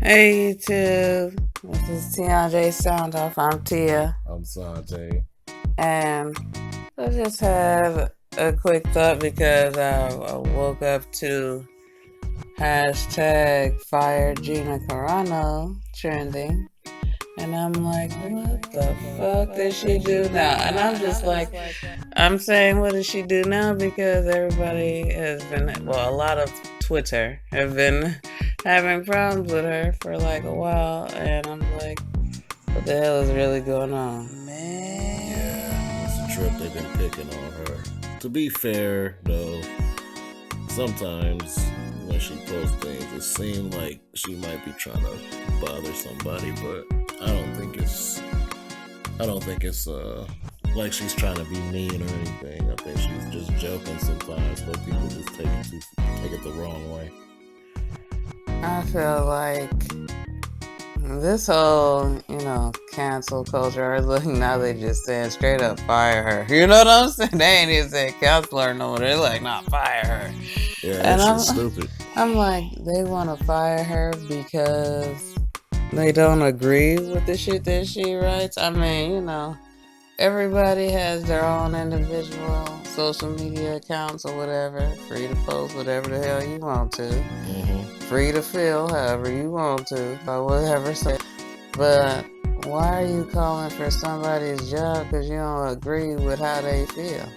Hey YouTube, this is Tianj Sound Off. I'm Tia, I'm Sanjay. and I just had a quick thought because I woke up to hashtag Fire Gina Carano trending, and I'm like, what the fuck did she do now? And I'm just like, I'm saying, what did she do now? Because everybody has been, well, a lot of Twitter have been having problems with her for like a while, and I'm like, what the hell is really going on? Yeah, it's a trip they've been picking on her. To be fair, though, sometimes when she posts things, it seems like she might be trying to bother somebody, but I don't think it's like she's trying to be mean or anything. I think she's just joking sometimes, but people just take it the wrong way. I feel like this whole, cancel culture, look, now they just saying straight up fire her. You know what I'm saying? They ain't even saying cancel her no more. They're like, nah, fire her. Yeah, And that's just stupid. I'm like, they want to fire her because they don't agree with the shit that she writes. I mean, everybody has their own individual social media accounts or whatever. Free to post whatever the hell you want to. Mm-hmm. Free to feel however you want to, or whatever. But why are you calling for somebody's job because you don't agree with how they feel?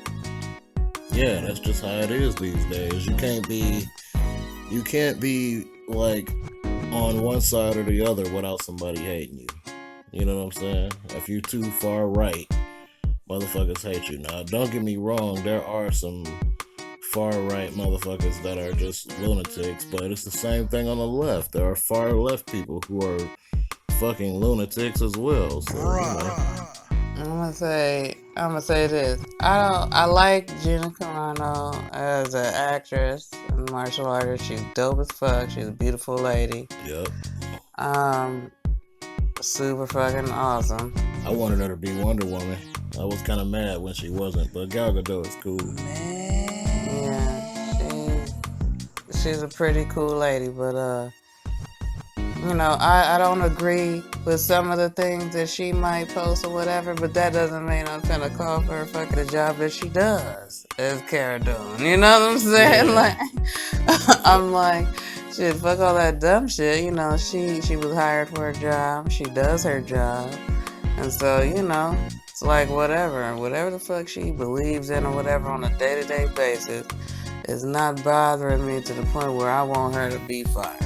Yeah, that's just how it is these days. You can't be like on one side or the other without somebody hating you. You know what I'm saying? If you too far right, motherfuckers hate you. Now, don't get me wrong, there are some far right motherfuckers that are just lunatics, but it's the same thing on the left. There are far left people who are fucking lunatics as well. So, I'm gonna say this. I like Gina Carano as an actress and martial artist. She's dope as fuck. She's a beautiful lady. Yep. Super fucking awesome. I wanted her to be Wonder Woman. I was kind of mad when she wasn't, but Gal Gadot is cool. Yeah, she's a pretty cool lady, but I don't agree with some of the things that she might post or whatever, but that doesn't mean I'm finna call for her fucking the job that she does as Cara Dune. You know what I'm saying? Yeah. Like, I'm like, shit, fuck all that dumb shit. She was hired for a job. She does her job. And so, it's like whatever the fuck she believes in or whatever on a day-to-day basis is not bothering me to the point where I want her to be fired.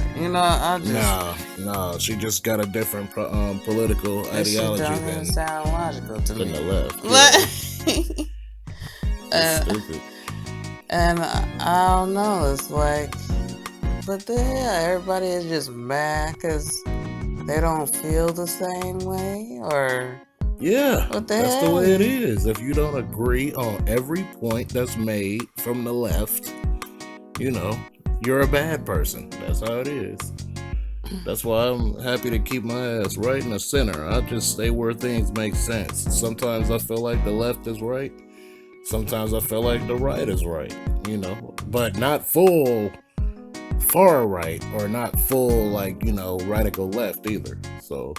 No, she just got a different political ideology than sound logical to me. The left. Yeah. Stupid. And I don't know. It's like, but the hell, everybody is just mad because they don't feel the same way, or yeah, what the that's hell? The way it is. If you don't agree on every point that's made from the left, you're a bad person. That's how it is. That's why I'm happy to keep my ass right in the center. I just stay where things make sense. Sometimes I feel like the left is right. Sometimes I feel like the right is right. But not full far right or not full right to go left either. So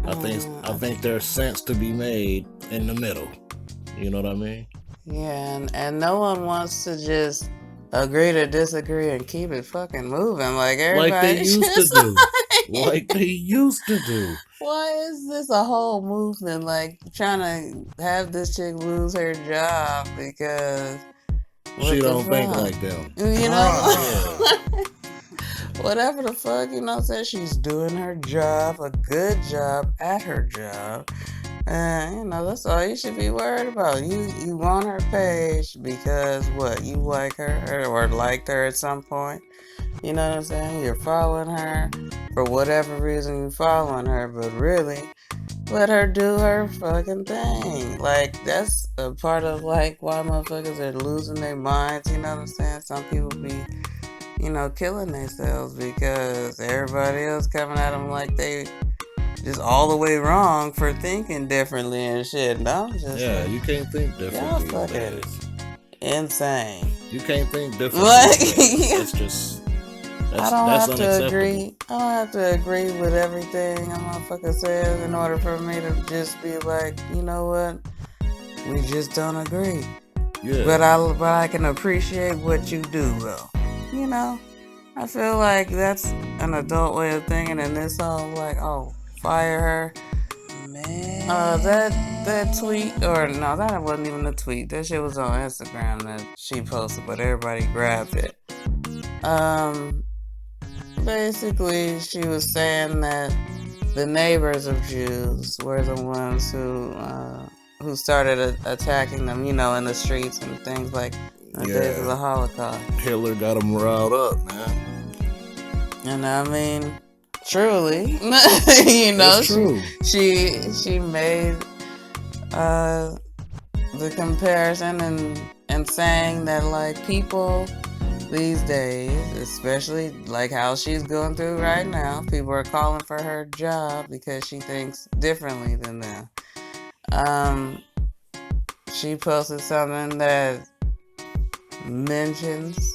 I think there's sense to be made in the middle. You know what I mean? Yeah, and no one wants to just agree to disagree and keep it fucking moving like everybody. Like they used to do. Like they used to do. Why is this a whole movement? Like trying to have this chick lose her job because she don't think like them. Whatever the fuck, says she's doing her job, a good job at her job. And, that's all you should be worried about. You on her page because what? You like her or liked her at some point. You know what I'm saying? You're following her for whatever reason you're following her, but really, let her do her fucking thing. Like, that's a part of, like, why motherfuckers are losing their minds. You know what I'm saying? Some people be, killing themselves because everybody else coming at them like they just all the way wrong for thinking differently and shit. No, just you can't think differently. Y'all fucking insane. You can't think differently. Like, it's just That's unacceptable. I don't have to agree with everything a motherfucker says in order for me to just be like, you know what? We just don't agree. Yeah. But I can appreciate what you do, though. You know, I feel like that's an adult way of thinking, and this all like, oh, fire her. Man. That tweet, or no, that wasn't even a tweet. That shit was on Instagram that she posted, but everybody grabbed it. Basically, she was saying that the neighbors of Jews were the ones who started attacking them, you know, in the streets and things like the days of the Holocaust. Hitler got them riled up, man. And I mean, truly, you know, It's true. she made the comparison and saying that like people these days, especially like how she's going through right now, people are calling for her job because she thinks differently than them. She posted something that mentions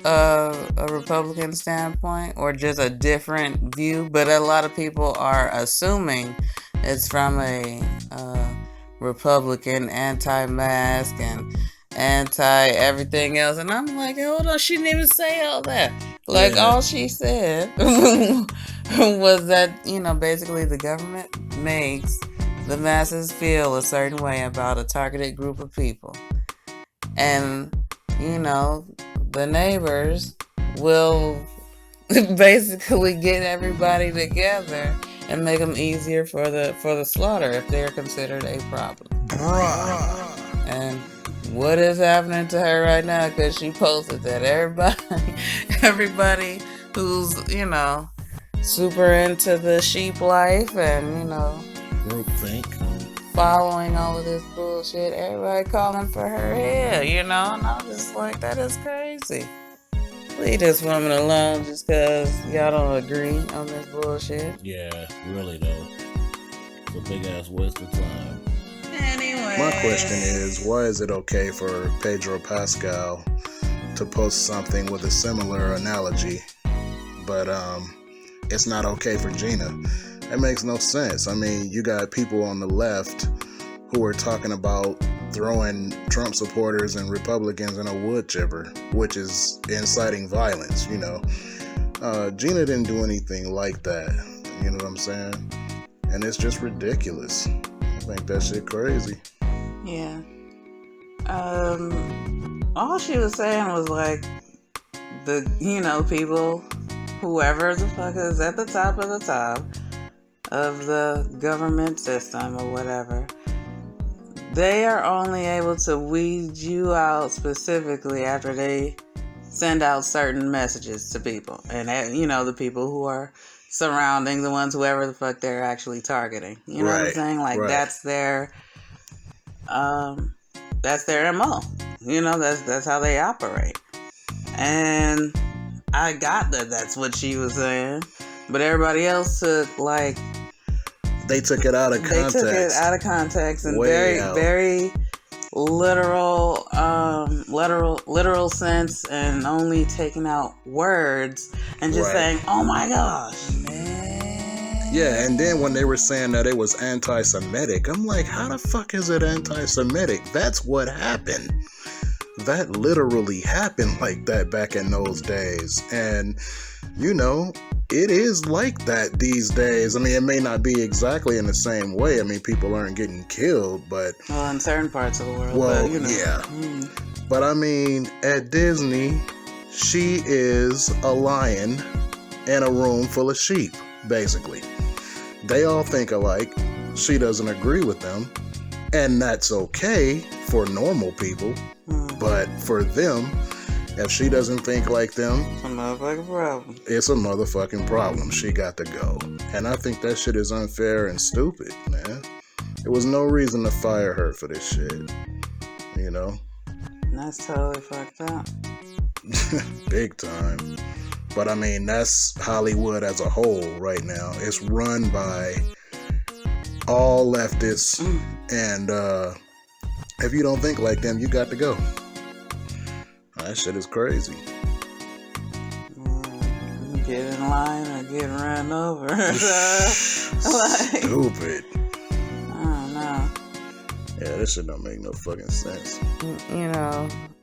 a Republican standpoint or just a different view, but a lot of people are assuming it's from a Republican anti-mask and anti-everything else, and I'm like, hold on, she didn't even say all that. Like, all she said was that, you know, basically the government makes the masses feel a certain way about a targeted group of people. And, you know, the neighbors will basically get everybody together and make them easier for the slaughter if they're considered a problem. Bruh. And what is happening to her right now? Because she posted that everybody who's, you know, super into the sheep life and, you know, groupthink, following all of this bullshit, everybody calling for her head, you know? And I'm just like, that is crazy. Leave this woman alone just because y'all don't agree on this bullshit. Yeah, really though. It's a big ass waste of time. Anyway. My question is, why is it okay for Pedro Pascal to post something with a similar analogy, but it's not okay for Gina? That makes no sense. I mean, you got people on the left who are talking about throwing Trump supporters and Republicans in a wood chipper, which is inciting violence, you know. Gina didn't do anything like that, you know what I'm saying? And it's just ridiculous. I think that shit crazy. Yeah. All she was saying was like, the, you know, people, whoever the fuck is at the top of the government system or whatever, they are only able to weed you out specifically after they send out certain messages to people. And, you know, the people who are surrounding the ones, whoever the fuck they're actually targeting. You know what I'm saying? Like, that's their MO. You know, that's how they operate. And I got that that's what she was saying. But everybody else took, like... They took it out of context. They took it out of context and Way out. very literal sense, and only taking out words and just saying, oh my gosh, man. Yeah, and then when they were saying that it was anti-Semitic, I'm like, how the fuck is it anti-Semitic? That's what happened. That literally happened like that back in those days. And, you know, it is like that these days. I mean, it may not be exactly in the same way. I mean, people aren't getting killed, but... Well, in certain parts of the world, well, but, you know. Yeah. But, I mean, at Disney, she is a lion in a room full of sheep, basically. They all think alike. She doesn't agree with them. And that's okay for normal people. But for them, if she doesn't think like them, It's a motherfucking problem. It's a motherfucking problem. She got to go. And I think that shit is unfair and stupid, man. There was no reason to fire her for this shit. You know? That's totally fucked up. Big time. But I mean, that's Hollywood as a whole right now. It's run by all leftists. And if you don't think like them, you got to go. That shit is crazy. line or getting run over. Stupid. I don't know. Yeah, this shit don't make no fucking sense.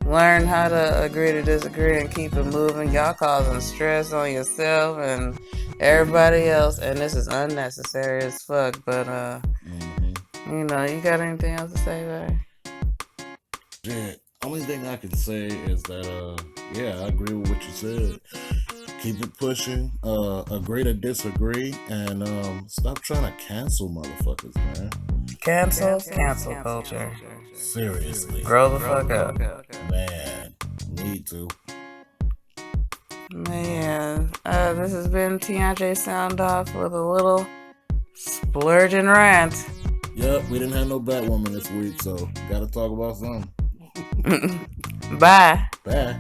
Learn how to agree to disagree and keep it moving. Y'all causing stress on yourself and everybody else, and this is unnecessary as fuck. But you got anything else to say, babe? Yeah, only thing I can say is that I agree with what you said. Keep it pushing, agree to disagree, and stop trying to cancel motherfuckers, man. Cancel culture. Seriously. Grow the fuck up. Man, need to. Man, this has been Tianjay Sound Off with a little splurging rant. Yep, we didn't have no Batwoman this week, so gotta talk about something. Bye. Bye.